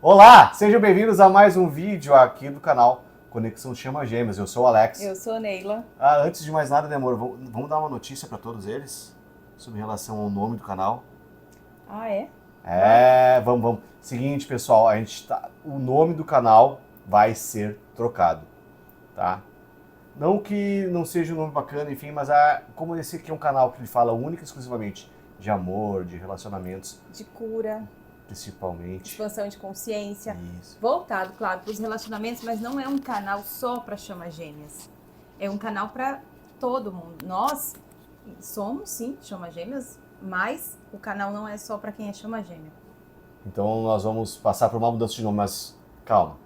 Olá, sejam bem-vindos a mais um vídeo aqui do canal Conexão Chama Gêmeas. Eu sou o Alex. Eu sou a Neila. Antes de mais nada, né, amor, vamos dar uma notícia para todos eles sobre relação ao nome do canal. Ah, é? Vamos. Seguinte, pessoal, o nome do canal vai ser trocado, tá? Não que não seja um nome bacana, enfim, mas como esse aqui é um canal que ele fala única e exclusivamente de amor, de relacionamentos, De cura, principalmente. expansão de consciência. Isso. Voltado, claro, para os relacionamentos, mas não é um canal só para Chama Gêmeas. É um canal para todo mundo. Nós somos, sim, Chama Gêmeas, mas o canal não é só para quem é Chama Gêmea. Então nós vamos passar por uma mudança de nome, mas calma,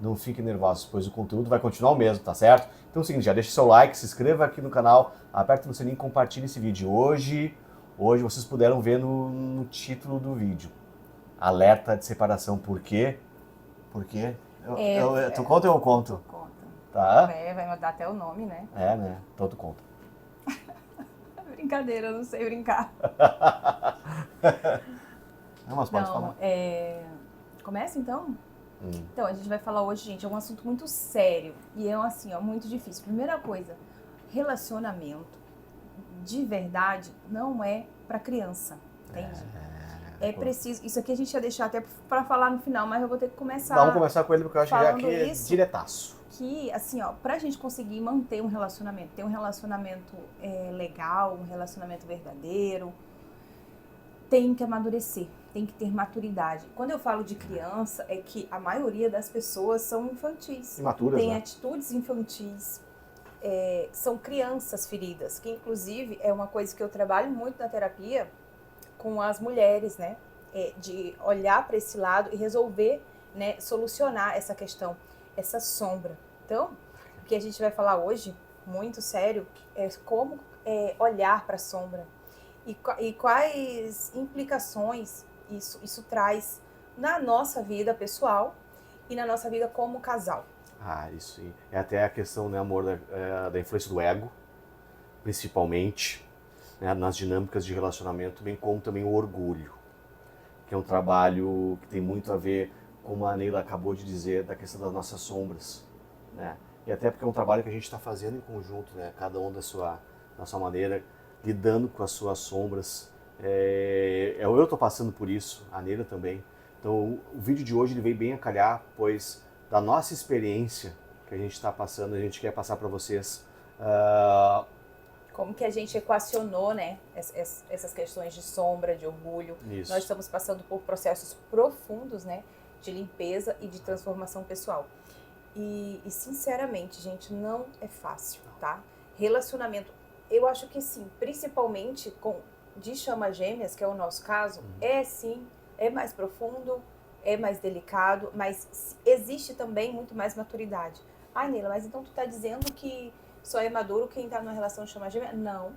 não fiquem nervosos, pois o conteúdo vai continuar o mesmo, tá certo? Então é o seguinte, já deixa seu like, se inscreva aqui no canal, aperta no sininho e compartilhe esse vídeo. Hoje vocês puderam ver no título do vídeo, alerta de separação. Por quê? Por quê? Tu conta ou eu conto? Tu conta. Tá? Vai mudar até o nome, né? Né? Então tu conta. Brincadeira, eu não sei brincar. Não, mas pode falar. Começa então? Então, a gente vai falar hoje, gente, é um assunto muito sério e é assim, muito difícil. Primeira coisa, relacionamento de verdade não é para criança, entende? É preciso, isso aqui a gente ia deixar até para falar no final, mas eu vou ter que começar. Vamos começar com ele porque eu acho que já aqui é diretaço. Que, assim, pra gente conseguir manter um relacionamento, ter um relacionamento legal, um relacionamento verdadeiro, tem que amadurecer, tem que ter maturidade. Quando eu falo de criança, é que a maioria das pessoas são infantis. Imaturas, tem né? atitudes infantis, são crianças feridas, que inclusive é uma coisa que eu trabalho muito na terapia com as mulheres, né? De olhar para esse lado e resolver, né? Solucionar essa questão, essa sombra. Então, o que a gente vai falar hoje, muito sério, é como olhar para a sombra e quais implicações isso traz na nossa vida pessoal e na nossa vida como casal. Isso é até a questão, né, amor, da influência do ego, principalmente, né, nas dinâmicas de relacionamento, bem como também o orgulho, que é um trabalho que tem muito a ver, como a Neila acabou de dizer, da questão das nossas sombras, né? E até porque é um trabalho que a gente está fazendo em conjunto, né? Cada um da sua maneira, lidando com as suas sombras. Eu estou passando por isso, a Neila também. Então o vídeo de hoje ele veio bem a calhar, pois da nossa experiência que a gente está passando, a gente quer passar para vocês. Como que a gente equacionou, né, essas questões de sombra, de orgulho. Isso. Nós estamos passando por processos profundos, né, de limpeza e de transformação pessoal. E sinceramente, gente, não é fácil, tá? Relacionamento, eu acho que sim, principalmente de Chama Gêmeas, que é o nosso caso, é mais profundo, é mais delicado, mas existe também muito mais maturidade. Ai, Neila, mas então tu tá dizendo que só é maduro quem tá numa relação Chama Gêmea? Não.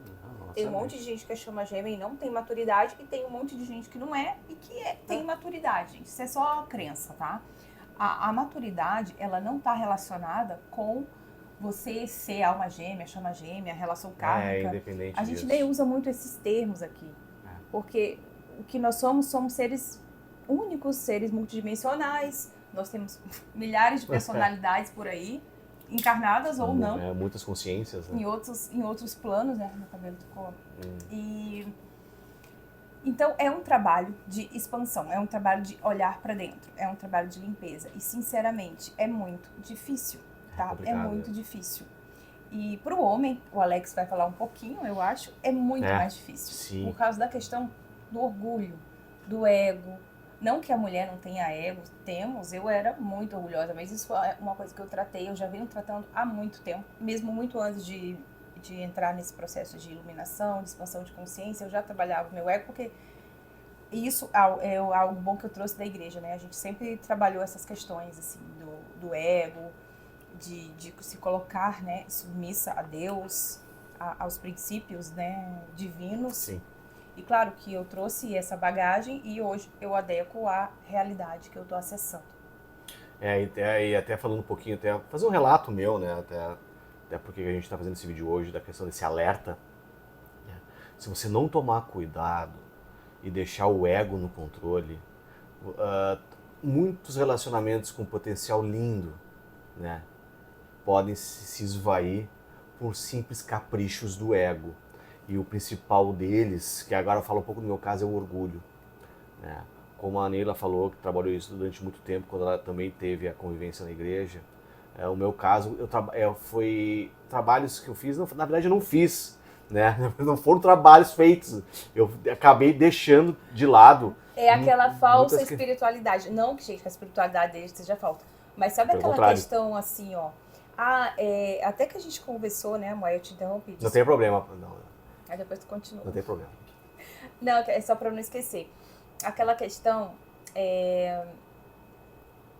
Tem um monte de gente que é Chama Gêmea e não tem maturidade, e tem um monte de gente que não é e que tem maturidade, gente. Isso é só crença, tá? A maturidade, ela não tá relacionada com você ser alma gêmea, Chama Gêmea, relação kármica. Independente A gente disso. nem usa muito esses termos aqui, porque o que nós somos seres únicos, seres multidimensionais. Nós temos milhares de personalidades por aí, encarnadas ou não. Muitas consciências, né? Em outros planos, né? Meu cabelo ficou. Então, é um trabalho de expansão, é um trabalho de olhar para dentro, é um trabalho de limpeza. E, sinceramente, é muito difícil, tá? É muito difícil. E para o homem, o Alex vai falar um pouquinho, eu acho, é muito mais difícil. Sim. Por causa da questão do orgulho, do ego. Não que a mulher não tenha ego, temos, eu era muito orgulhosa, mas isso é uma coisa que eu tratei, eu já venho tratando há muito tempo, mesmo muito antes de entrar nesse processo de iluminação, de expansão de consciência, eu já trabalhava o meu ego, porque isso é algo bom que eu trouxe da igreja, né? A gente sempre trabalhou essas questões, assim, do ego, de se colocar, né, submissa a Deus, aos princípios, né, divinos. Sim. E claro que eu trouxe essa bagagem e hoje eu adequo à realidade que eu estou acessando. E até falando um pouquinho, até fazer um relato meu, né? Até porque a gente está fazendo esse vídeo hoje, da questão desse alerta. Se você não tomar cuidado e deixar o ego no controle, muitos relacionamentos com potencial lindo, né, podem se esvair por simples caprichos do ego. E o principal deles, que agora eu falo um pouco do meu caso, é o orgulho, né? Como a Neila falou, que trabalhou isso durante muito tempo, quando ela também teve a convivência na igreja. O meu caso, foi trabalhos que eu fiz, na verdade eu não fiz, né? Não foram trabalhos feitos, eu acabei deixando de lado. É aquela falsa muitas espiritualidade. Não que, gente, que a espiritualidade deles seja falta. Mas sabe Pelo aquela contrário. questão assim, ó. Até que a gente conversou, né, amor? Eu te interrompi. Não tem problema. Não, Aí depois tu continua. não tem problema. Não, é só pra não esquecer. Aquela questão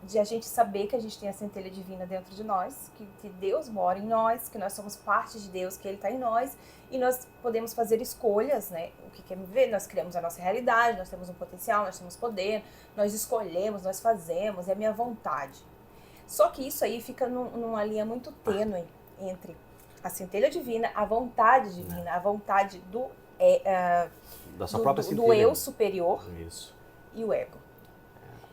de a gente saber que a gente tem a centelha divina dentro de nós, que Deus mora em nós, que nós somos parte de Deus, que Ele está em nós, e nós podemos fazer escolhas, né? O que quer me ver? Nós criamos a nossa realidade, nós temos um potencial, nós temos poder, nós escolhemos, nós fazemos, é a minha vontade. Só que isso aí fica numa linha muito tênue entre a centelha divina, a vontade divina, a vontade Da sua própria do centelha. eu superior Isso. e o ego.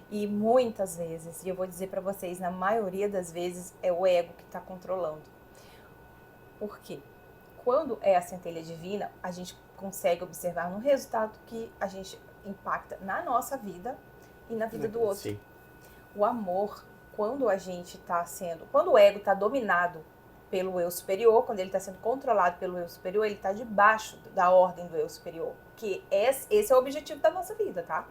E muitas vezes, e eu vou dizer para vocês, na maioria das vezes, é o ego que está controlando. Por quê? Quando é a centelha divina, a gente consegue observar no resultado que a gente impacta na nossa vida e na vida do outro. Sim. O amor, quando o ego está dominado pelo eu superior, quando ele está sendo controlado pelo eu superior, ele está debaixo da ordem do eu superior. Que esse é o objetivo da nossa vida, tá?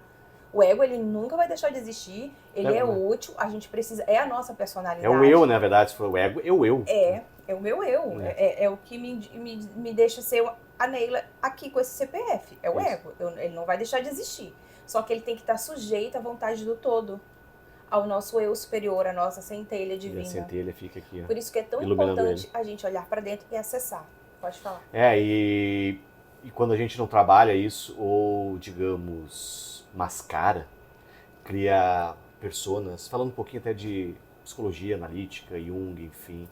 O ego, ele nunca vai deixar de existir, ele é útil, a gente precisa, é a nossa personalidade. É o eu, na verdade, se for o ego, é o eu. É o meu eu, é o que me deixa ser a Neila aqui com esse CPF, é o Isso. ego, ele não vai deixar de existir. Só que ele tem que estar sujeito à vontade do todo, ao nosso eu superior, à nossa centelha divina. E a centelha fica aqui, ó, Por isso que é tão iluminando importante ele. a gente olhar para dentro e acessar. Pode falar. E quando a gente não trabalha isso, ou, digamos, mascara, cria personas, falando um pouquinho até de psicologia analítica, Jung, enfim,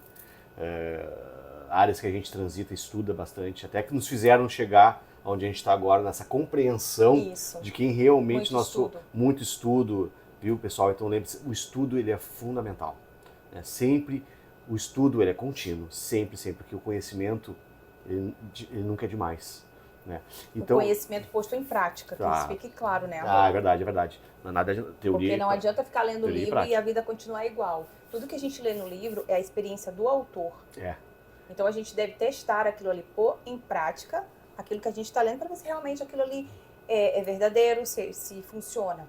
áreas que a gente transita, estuda bastante, até que nos fizeram chegar onde a gente está agora, nessa compreensão de quem realmente muito estudo, viu, pessoal? Então lembre-se, o estudo ele é fundamental, né? Sempre o estudo ele é contínuo, sempre, porque o conhecimento ele nunca é demais, né? Então, o conhecimento posto em prática, que isso fique claro, né, amor? É verdade. Não é nada de teoria. Porque não adianta ficar lendo o livro e a vida continuar igual. Tudo que a gente lê no livro é a experiência do autor. Então a gente deve testar aquilo ali, pôr em prática aquilo que a gente está lendo para ver se realmente aquilo ali é verdadeiro, se funciona.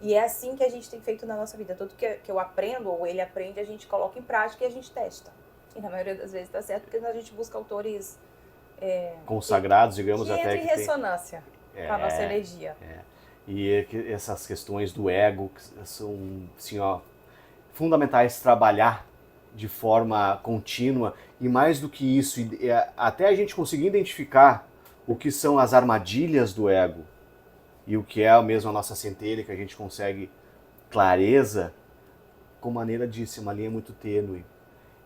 E é assim que a gente tem feito na nossa vida. Tudo que eu aprendo, ou ele aprende, a gente coloca em prática e a gente testa. E na maioria das vezes está certo, porque a gente busca autores consagrados, digamos, que até em ressonância com a nossa energia. E essas questões do ego que são, assim, ó, fundamentais trabalhar de forma contínua, e mais do que isso, até a gente conseguir identificar o que são as armadilhas do ego e o que é mesmo a nossa centelha, que a gente consegue clareza, como a maneira disse, uma linha muito tênue.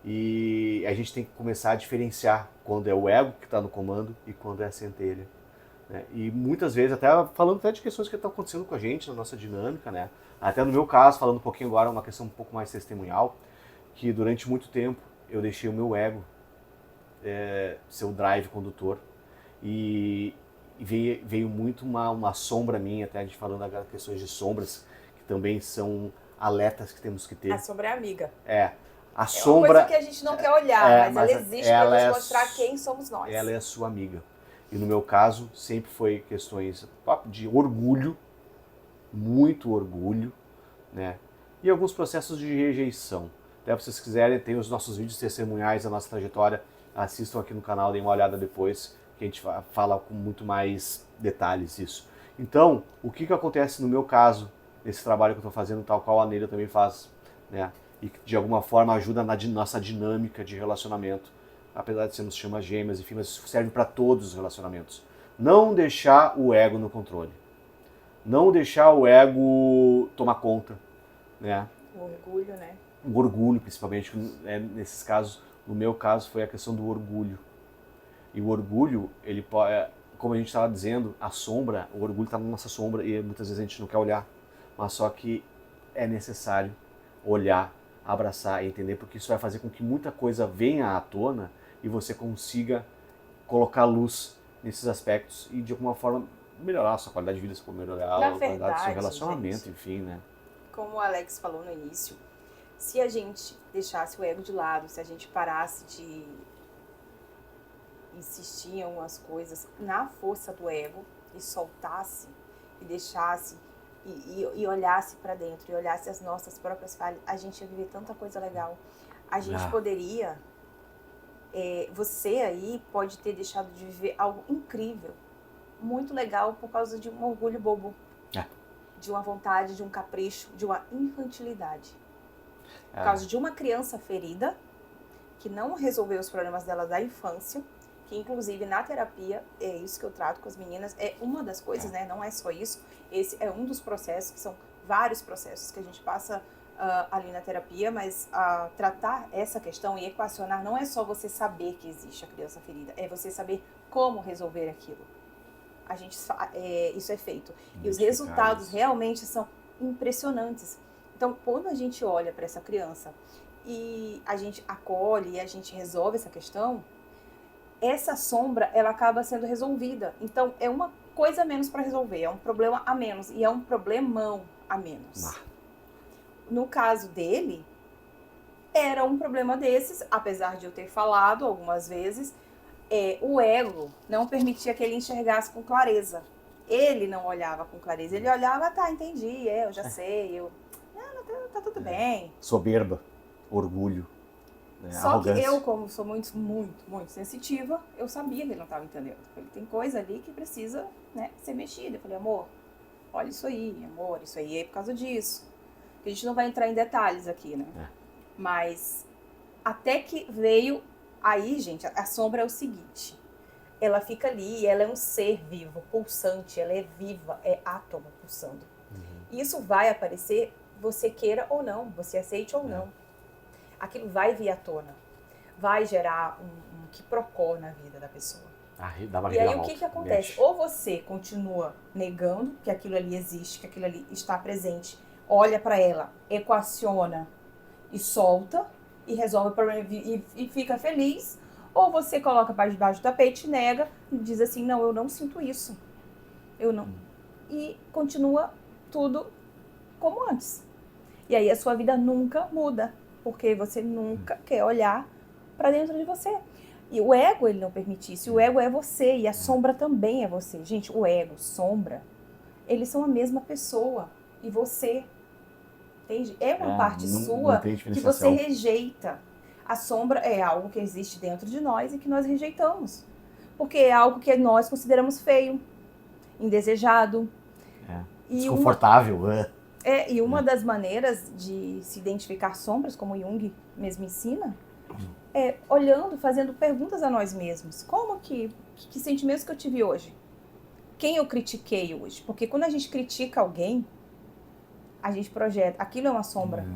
E a gente tem que começar a diferenciar quando é o ego que está no comando e quando é a centelha, né? E muitas vezes, até falando até de questões que estão acontecendo com a gente na nossa dinâmica, né? Até no meu caso, falando um pouquinho agora, uma questão um pouco mais testemunhal, que durante muito tempo eu deixei o meu ego ser o drive condutor, e veio muito uma sombra minha, até a gente falando agora questões de sombras, que também são alertas que temos que ter. A sombra é amiga. A sombra, uma coisa que a gente não quer olhar, mas ela existe para nos mostrar quem somos nós. Ela é a sua amiga. E no meu caso, sempre foi questões de orgulho, muito orgulho, né? E alguns processos de rejeição. Até se vocês quiserem, tem os nossos vídeos testemunhais da nossa trajetória, assistam aqui no canal, deem uma olhada depois, que a gente fala com muito mais detalhes isso. Então, o que acontece no meu caso, nesse trabalho que eu estou fazendo, tal qual a Neila também faz, né? E que de alguma forma ajuda na nossa dinâmica de relacionamento, apesar de sermos chamas gêmeas, enfim, mas isso serve para todos os relacionamentos. Não deixar o ego no controle. Não deixar o ego tomar conta, né? O orgulho, né? O orgulho, principalmente, nesses casos, no meu caso, foi a questão do orgulho. E o orgulho, ele pode, como a gente estava dizendo, a sombra, o orgulho está na nossa sombra e muitas vezes a gente não quer olhar. Mas só que é necessário olhar, abraçar e entender, porque isso vai fazer com que muita coisa venha à tona e você consiga colocar luz nesses aspectos e de alguma forma melhorar a sua qualidade de vida, melhorar a qualidade do seu relacionamento, gente, enfim, né? como o Alex falou no início, se a gente deixasse o ego de lado, se a gente parasse de insistir em algumas coisas na força do ego e soltasse e deixasse e olhasse para dentro e olhasse as nossas próprias falhas, a gente ia viver tanta coisa legal. A gente poderia, você aí pode ter deixado de viver algo incrível, muito legal por causa de um orgulho bobo, de uma vontade, de um capricho, de uma infantilidade. Por causa de uma criança ferida que não resolveu os problemas dela da infância, que inclusive na terapia, é isso que eu trato com as meninas, é uma das coisas, né? Não é só isso. Esse é um dos processos, que são vários processos que a gente passa ali na terapia, mas tratar essa questão e equacionar não é só você saber que existe a criança ferida, é você saber como resolver aquilo. Isso é feito. E os resultados realmente são impressionantes. Então, quando a gente olha para essa criança e a gente acolhe e a gente resolve essa questão, essa sombra, ela acaba sendo resolvida. Então, é uma coisa a menos para resolver, é um problema a menos, e é um problemão a menos. No caso dele, era um problema desses, apesar de eu ter falado algumas vezes, o ego não permitia que ele enxergasse com clareza. Ele não olhava com clareza, ele olhava, tá, entendi, eu já sei, tá tudo bem. Soberba, orgulho. Só arrogância. Que eu, como sou muito, muito, muito sensitiva, eu sabia que ele não estava entendendo. Ele tem coisa ali que precisa, né, ser mexida. Eu falei, amor, olha isso aí, amor, isso aí é por causa disso. A gente não vai entrar em detalhes aqui, né? Mas até que veio aí, gente, a sombra é o seguinte. Ela fica ali, ela é um ser vivo, pulsante, ela é viva, é átomo pulsando. Isso vai aparecer, você queira ou não, você aceite ou não. Aquilo vai vir à tona, vai gerar um quiprocó na vida da pessoa. E aí o que acontece? Ou você continua negando que aquilo ali existe, que aquilo ali está presente, olha para ela, equaciona e solta e resolve o problema e fica feliz, ou você coloca para debaixo do tapete, nega e diz assim, não, eu não sinto isso, eu não. E continua tudo como antes. E aí a sua vida nunca muda. Porque você nunca quer olhar para dentro de você. E o ego, ele não permite isso. E o ego é você. E a sombra também é você. Gente, o ego, sombra, eles são a mesma pessoa. E você, entende? É uma parte sua que você rejeita. A sombra é algo que existe dentro de nós e que nós rejeitamos. Porque é algo que nós consideramos feio, indesejado. Desconfortável. E uma das maneiras de se identificar sombras, como Jung mesmo ensina, é olhando, fazendo perguntas a nós mesmos. Como que sentimentos que eu tive hoje? Quem eu critiquei hoje? Porque quando a gente critica alguém, a gente projeta. Aquilo é uma sombra.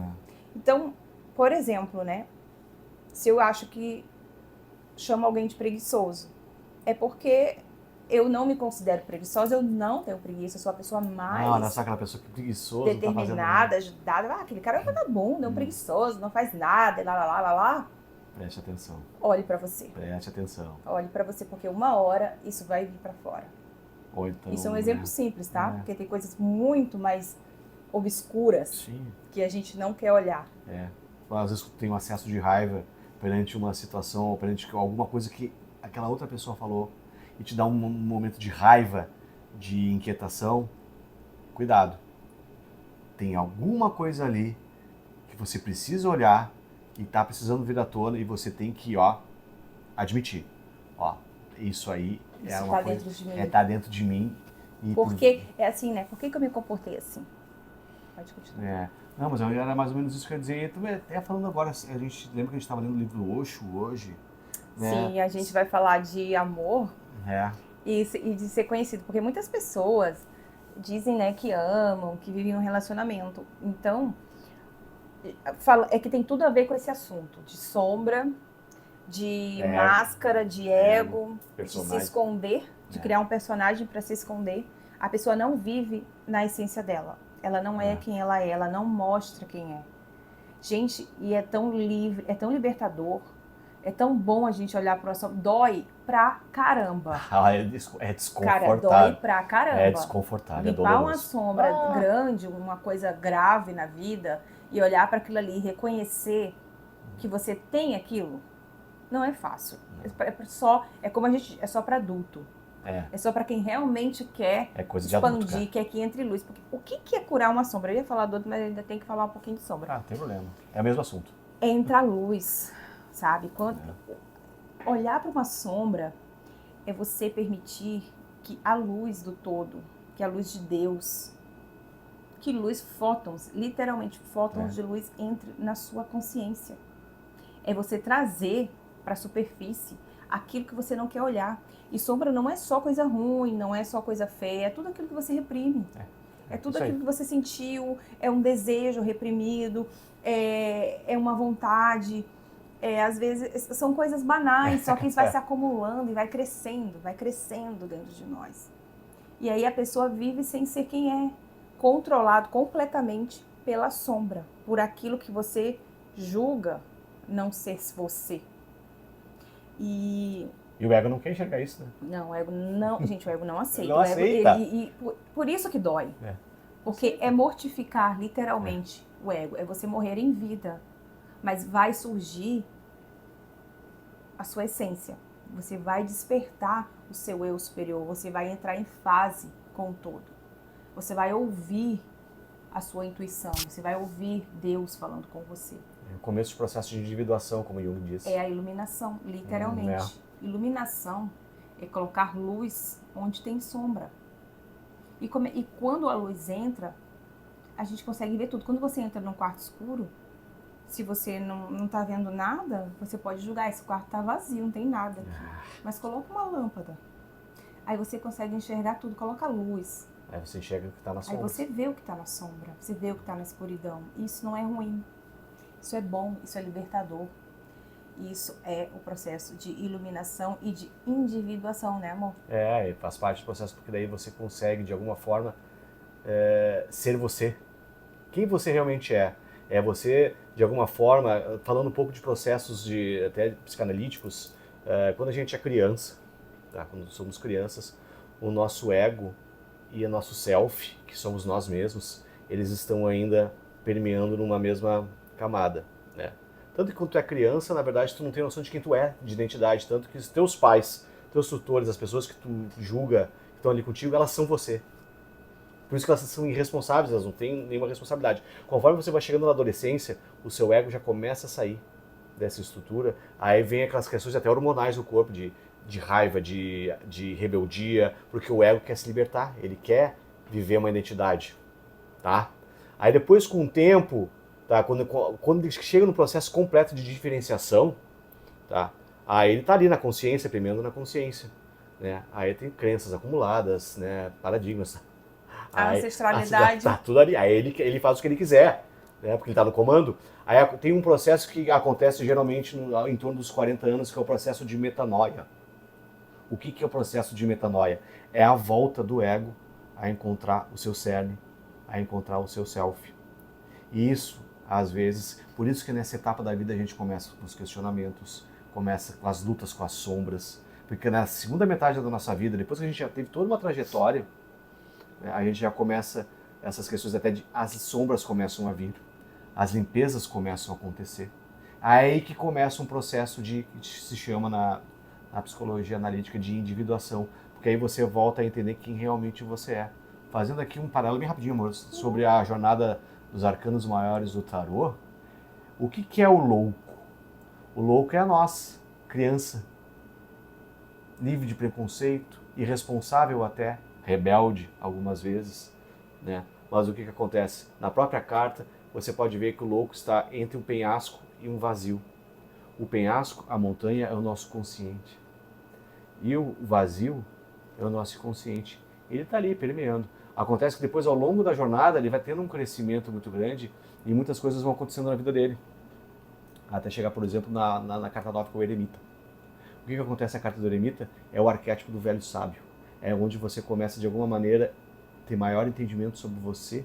Então, por exemplo, né? Se eu acho que chamo alguém de preguiçoso, é porque eu não me considero preguiçosa, eu não tenho preguiça, eu sou a pessoa mais... Não, só aquela pessoa que é preguiçosa, determinada, ajudada. Aquele cara é vagabundo, é um preguiçoso, não faz nada, lá. Preste atenção. Olhe pra você. Preste atenção. Olhe pra você, porque uma hora isso vai vir pra fora. Então, isso é um exemplo simples, tá? Porque tem coisas muito mais obscuras que a gente não quer olhar. Às vezes tem um acesso de raiva perante uma situação, ou perante alguma coisa que aquela outra pessoa falou, e te dá um momento de raiva, de inquietação, cuidado. Tem alguma coisa ali que você precisa olhar e tá precisando vir à tona e você tem que, admitir. Isso aí é uma coisa... Tá dentro de mim. Porque, é assim, né? Por que eu me comportei assim? Pode continuar. Não, mas era mais ou menos isso que eu ia dizer. Até falando agora, a gente lembra que a gente estava lendo o livro do Osho hoje? Sim, a gente vai falar de amor e de ser conhecido, porque muitas pessoas dizem, né, que amam, que vivem um relacionamento. Então, é que tem tudo a ver com esse assunto de sombra, de máscara, de ego, de se esconder, de criar um personagem para se esconder. A pessoa não vive na essência dela. ela não é quem ela é, ela não mostra quem é. Gente, e é tão livre, é tão libertador, é tão bom a gente olhar para sombra. Dói pra caramba. É Cara, desconfortável. dói pra caramba. É desconfortável, é Limpar uma doloroso. sombra grande, uma coisa grave na vida, e olhar para aquilo ali e reconhecer que você tem aquilo, não é fácil. É como a gente, é só para adulto. É só para quem realmente quer coisa de expandir, adulto, cara. quer que entre luz. Porque o que é curar uma sombra? Eu ia falar do outro, mas ainda tem que falar um pouquinho de sombra. Não tem problema. É o mesmo assunto. Entra a luz, sabe? Olhar para uma sombra é você permitir que a luz do todo, que a luz de Deus, que luz, fótons, literalmente fótons de luz entre na sua consciência. É você trazer para a superfície aquilo que você não quer olhar. E sombra não é só coisa ruim, não é só coisa feia, é tudo aquilo que você reprime. É tudo aquilo que você sentiu, é um desejo reprimido, é uma vontade. Às vezes são coisas banais, só que isso vai se acumulando e vai crescendo dentro de nós. E aí a pessoa vive sem ser quem é, controlado completamente pela sombra, por aquilo que você julga não ser você. E o ego não quer enxergar isso, né? Não, o ego não, gente, o ego não aceita. Não aceita. Por isso que dói. Porque é mortificar, literalmente, o ego. É você morrer em vida. Mas vai surgir a sua essência. Você vai despertar o seu eu superior. Você vai entrar em fase com o todo. Você vai ouvir a sua intuição. Você vai ouvir Deus falando com você. É o começo do processo de individuação, como Jung disse. É a iluminação, literalmente. Iluminação é colocar luz onde tem sombra. E quando a luz entra, a gente consegue ver tudo. Quando você entra num quarto escuro, se você não tá vendo nada, você pode julgar, esse quarto tá vazio, não tem nada aqui. Mas coloca uma lâmpada. Aí você consegue enxergar tudo, coloca luz. Aí você enxerga o que tá na sombra. Aí você vê o que tá na sombra, você vê o que tá na escuridão. E isso não é ruim. Isso é bom, isso é libertador. Isso é o processo de iluminação e de individuação, né, amor? E faz parte do processo, porque daí você consegue, de alguma forma, ser você. Quem você realmente é. É você, de alguma forma, falando um pouco de processos até psicanalíticos, quando a gente é criança, tá? Quando somos crianças, o nosso ego e o nosso self, que somos nós mesmos, eles estão ainda permeando numa mesma camada, né? Tanto que quando tu é criança, na verdade, tu não tem noção de quem tu é, de identidade. Tanto que os teus pais, teus tutores, as pessoas que tu julga, que estão ali contigo, elas são você. Por isso que elas são irresponsáveis, elas não têm nenhuma responsabilidade. Conforme você vai chegando na adolescência, o seu ego já começa a sair dessa estrutura. Aí vem aquelas questões até hormonais do corpo, de raiva, de rebeldia, porque o ego quer se libertar, ele quer viver uma identidade, tá? Aí depois, com o tempo... Tá? Quando ele chega no processo completo de diferenciação, tá? Aí ele está ali na consciência, premiando na consciência, né? Aí tem crenças acumuladas, né? Paradigmas. A ancestralidade. Tá tudo ali. Aí ele faz o que ele quiser, né? Porque ele está no comando. Aí tem um processo que acontece geralmente em torno dos 40 anos, que é o processo de metanoia. O que é o processo de metanoia? É a volta do ego a encontrar o seu cerne, a encontrar o seu self. E isso, às vezes, por isso que nessa etapa da vida a gente começa com os questionamentos, começa com as lutas com as sombras, porque na segunda metade da nossa vida, depois que a gente já teve toda uma trajetória, né, a gente já começa essas questões até as sombras começam a vir, as limpezas começam a acontecer. Aí que começa um processo que se chama na psicologia analítica de individuação, porque aí você volta a entender quem realmente você é. Fazendo aqui um paralelo bem rapidinho, amor, sobre a jornada dos arcanos maiores do tarô, o que é o louco? O louco é a nós, criança, livre de preconceito, irresponsável até, rebelde algumas vezes, né? Mas o que acontece? Na própria carta, você pode ver que o louco está entre um penhasco e um vazio. O penhasco, a montanha, é o nosso consciente. E o vazio é o nosso inconsciente. Ele está ali, permeando. Acontece que depois, ao longo da jornada, ele vai tendo um crescimento muito grande e muitas coisas vão acontecendo na vida dele. Até chegar, por exemplo, na carta 9 com o eremita. O que acontece na carta do eremita? É o arquétipo do velho sábio. É onde você começa, de alguma maneira, ter maior entendimento sobre você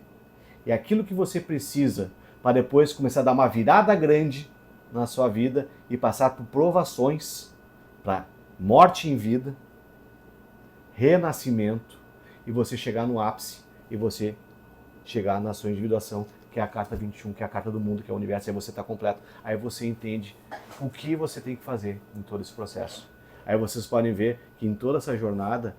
é aquilo que você precisa para depois começar a dar uma virada grande na sua vida e passar por provações, para morte em vida, renascimento, e você chegar no ápice e você chegar na sua individuação, que é a carta 21, que é a carta do mundo, que é o universo, aí você está completo. Aí você entende o que você tem que fazer em todo esse processo. Aí vocês podem ver que em toda essa jornada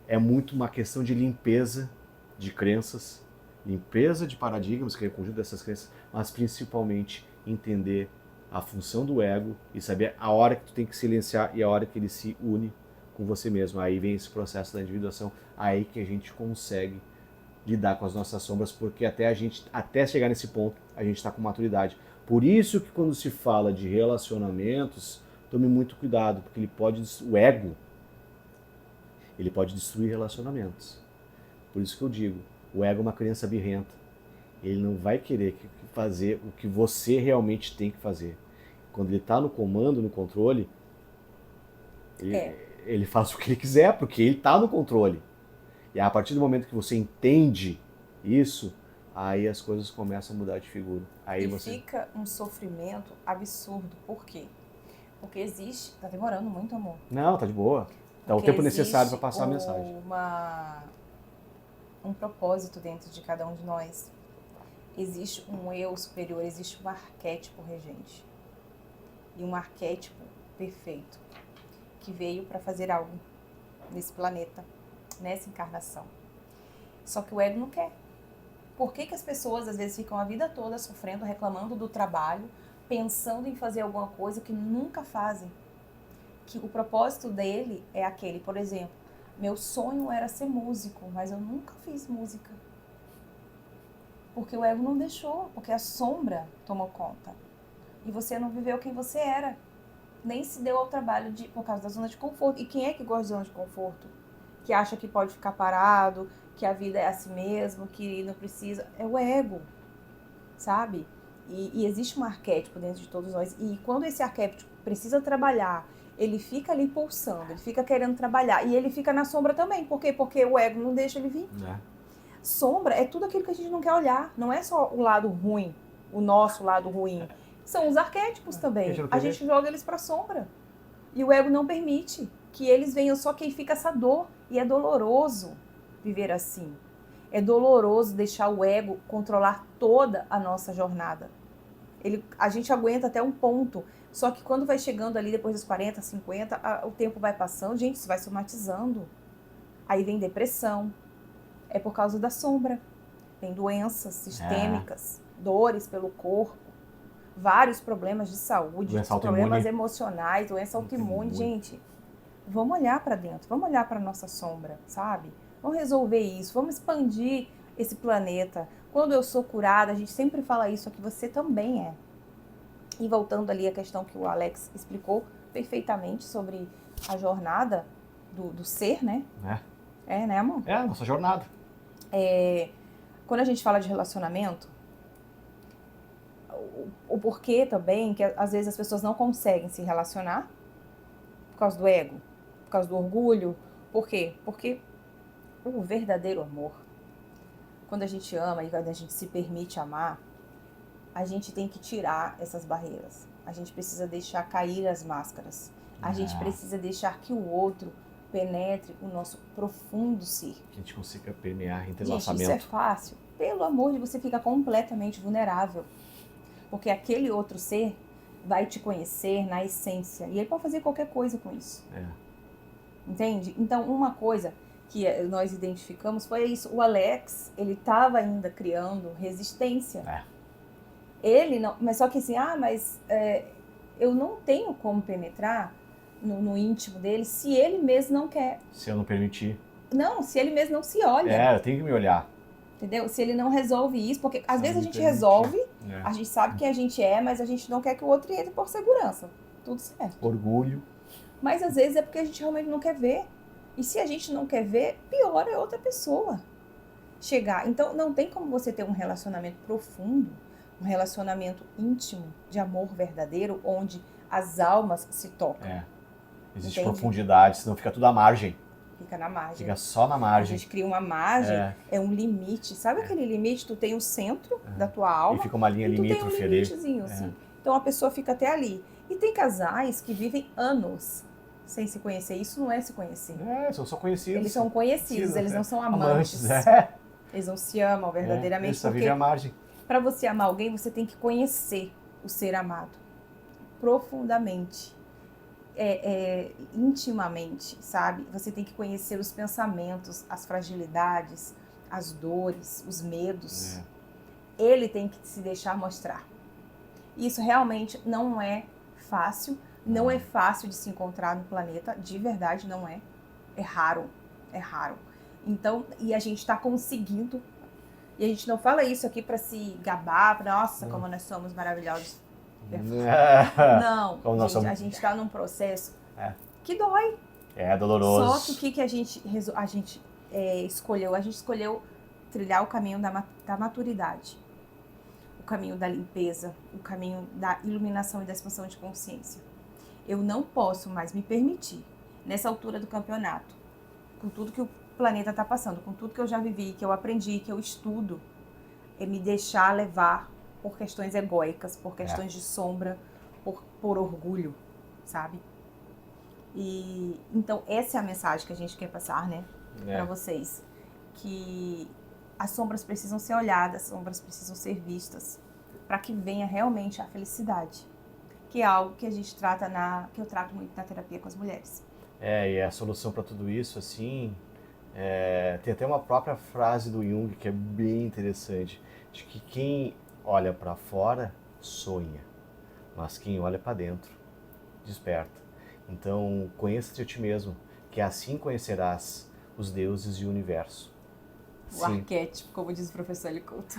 é muito uma questão de limpeza de crenças, limpeza de paradigmas, que é o conjunto dessas crenças, mas principalmente entender a função do ego e saber a hora que tu tem que silenciar e a hora que ele se une com você mesmo. Aí vem esse processo da individuação, aí que a gente consegue lidar com as nossas sombras, porque até chegar nesse ponto, a gente está com maturidade. Por isso que quando se fala de relacionamentos, tome muito cuidado, porque o ego, ele pode destruir relacionamentos. Por isso que eu digo, o ego é uma criança birrenta. Ele não vai querer fazer o que você realmente tem que fazer. Quando ele está no comando, no controle, ele faz o que ele quiser, porque ele está no controle. E a partir do momento que você entende isso, aí as coisas começam a mudar de figura. Aí fica um sofrimento absurdo. Por quê? Porque existe... Tá demorando muito, amor. Não, tá de boa. Tá o tempo necessário para passar a mensagem. Um propósito dentro de cada um de nós. Existe um eu superior, existe um arquétipo regente. E um arquétipo perfeito, que veio para fazer algo nesse planeta, nessa encarnação. Só que o ego não quer. Por que as pessoas às vezes ficam a vida toda sofrendo, reclamando do trabalho, pensando em fazer alguma coisa que nunca fazem? Que o propósito dele é aquele, por exemplo, meu sonho era ser músico, mas eu nunca fiz música. Porque o ego não deixou, porque a sombra tomou conta. E você não viveu quem você era. Nem se deu ao trabalho por causa da zona de conforto. E quem é que gosta de zona de conforto? Que acha que pode ficar parado, que a vida é assim mesmo, que não precisa. É o ego, sabe? E existe um arquétipo dentro de todos nós. E quando esse arquétipo precisa trabalhar, ele fica ali pulsando, ele fica querendo trabalhar. E ele fica na sombra também. Por quê? Porque o ego não deixa ele vir. Sombra é tudo aquilo que a gente não quer olhar. Não é só o lado ruim, o nosso lado ruim. São os arquétipos também. A gente joga eles pra sombra. E o ego não permite que eles venham, só que aí fica essa dor. E é doloroso viver assim. É doloroso deixar o ego controlar toda a nossa jornada. A gente aguenta até um ponto. Só que quando vai chegando ali depois dos 40, 50, o tempo vai passando, gente, isso vai somatizando. Aí vem depressão. É por causa da sombra. Tem doenças sistêmicas, dores pelo corpo, vários problemas de saúde, problemas emocionais, doença autoimune. Gente, vamos olhar para dentro, vamos olhar para nossa sombra, sabe? Vamos resolver isso, vamos expandir esse planeta. Quando eu sou curada, a gente sempre fala isso, aqui você também é. E voltando ali à questão que o Alex explicou perfeitamente sobre a jornada do ser, né? É, né, amor? É a nossa jornada. Quando a gente fala de relacionamento, o porquê também, que às vezes as pessoas não conseguem se relacionar por causa do ego, por causa do orgulho. Por quê? Porque o verdadeiro amor, quando a gente ama e quando a gente se permite amar, a gente tem que tirar essas barreiras. A gente precisa deixar cair as máscaras. A gente precisa deixar que o outro penetre o nosso profundo ser. Que a gente consiga permear entrelaçamento. Gente, isso é fácil. Pelo amor de você fica completamente vulnerável. Porque aquele outro ser vai te conhecer na essência. E ele pode fazer qualquer coisa com isso. Entende? Então, uma coisa que nós identificamos foi isso. O Alex, ele estava ainda criando resistência. Ele não... Mas só que assim, eu não tenho como penetrar no íntimo dele se ele mesmo não quer. Se eu não permitir. Não, se ele mesmo não se olha. Eu tenho que me olhar. Entendeu? Se ele não resolve isso, porque às vezes a gente resolve, a gente sabe quem a gente é, mas a gente não quer que o outro entre por segurança. Tudo certo. Orgulho. Mas às vezes é porque a gente realmente não quer ver. E se a gente não quer ver, pior é outra pessoa chegar. Então não tem como você ter um relacionamento profundo, um relacionamento íntimo, de amor verdadeiro, onde as almas se tocam. Existe profundidade, senão fica tudo à margem. Fica na margem. Fica só na A margem. gente cria uma margem, é um limite. Sabe aquele limite? Tu tem o centro da tua alma E fica uma linha e tu tem um limítrofe ali. limitezinho, assim. Então a pessoa fica até ali. E tem casais que vivem anos sem se conhecer. Isso não é se conhecer. São só conhecidos. Eles são conhecidos, eles não são amantes. Eles não se amam verdadeiramente. Eles só vivem à margem. Para você amar alguém, você tem que conhecer o ser amado profundamente, intimamente, sabe? Você tem que conhecer os pensamentos, as fragilidades, as dores, os medos. Ele tem que se deixar mostrar. Isso realmente não é fácil, não é fácil de se encontrar no planeta, de verdade não é. É raro. Então, e a gente está conseguindo. E a gente não fala isso aqui para se gabar, nossa, como nós somos maravilhosos. Não, gente, a gente está num processo que dói. É doloroso. Só que o que a gente escolheu? A gente escolheu trilhar o caminho da maturidade, o caminho da limpeza, o caminho da iluminação e da expansão de consciência. Eu não posso mais me permitir, nessa altura do campeonato, com tudo que o planeta está passando, com tudo que eu já vivi, que eu aprendi, que eu estudo, me deixar levar por questões egóicas, por questões de sombra, por orgulho, sabe? E então essa é a mensagem que a gente quer passar, né, para vocês, que as sombras precisam ser olhadas, as sombras precisam ser vistas, para que venha realmente a felicidade, que é algo que a gente trata que eu trato muito na terapia com as mulheres. E a solução para tudo isso, assim, tem até uma própria frase do Jung que é bem interessante, de que quem olha para fora sonha, mas quem olha para dentro desperta. Então, conheça-te a ti mesmo, que assim conhecerás os deuses e o universo. O arquétipo, como diz o professor Liculto.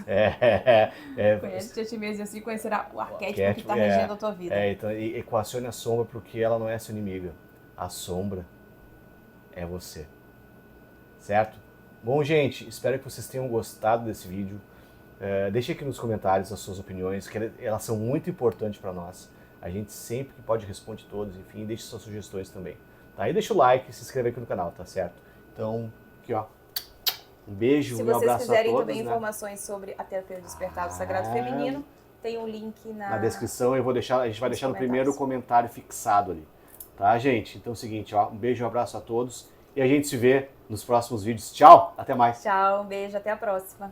Conhece-te a ti mesmo e assim conhecerá o arquétipo que está regendo a tua vida. Então, equacione a sombra porque ela não é sua inimiga. A sombra é você. Certo? Bom, gente, espero que vocês tenham gostado desse vídeo. Deixe aqui nos comentários as suas opiniões, que elas são muito importantes para nós. A gente sempre que pode responde todas, enfim, deixe suas sugestões também. Tá? E deixa o like e se inscreve aqui no canal, tá certo? Então, aqui ó, um beijo, um abraço a todos. Se vocês quiserem também informações sobre a terapia do despertar do sagrado feminino, tem um link na descrição, a gente vai deixar no primeiro comentário fixado ali. Tá, gente? Então é o seguinte, ó, um beijo, um abraço a todos e a gente se vê nos próximos vídeos. Tchau, até mais. Tchau, um beijo, até a próxima.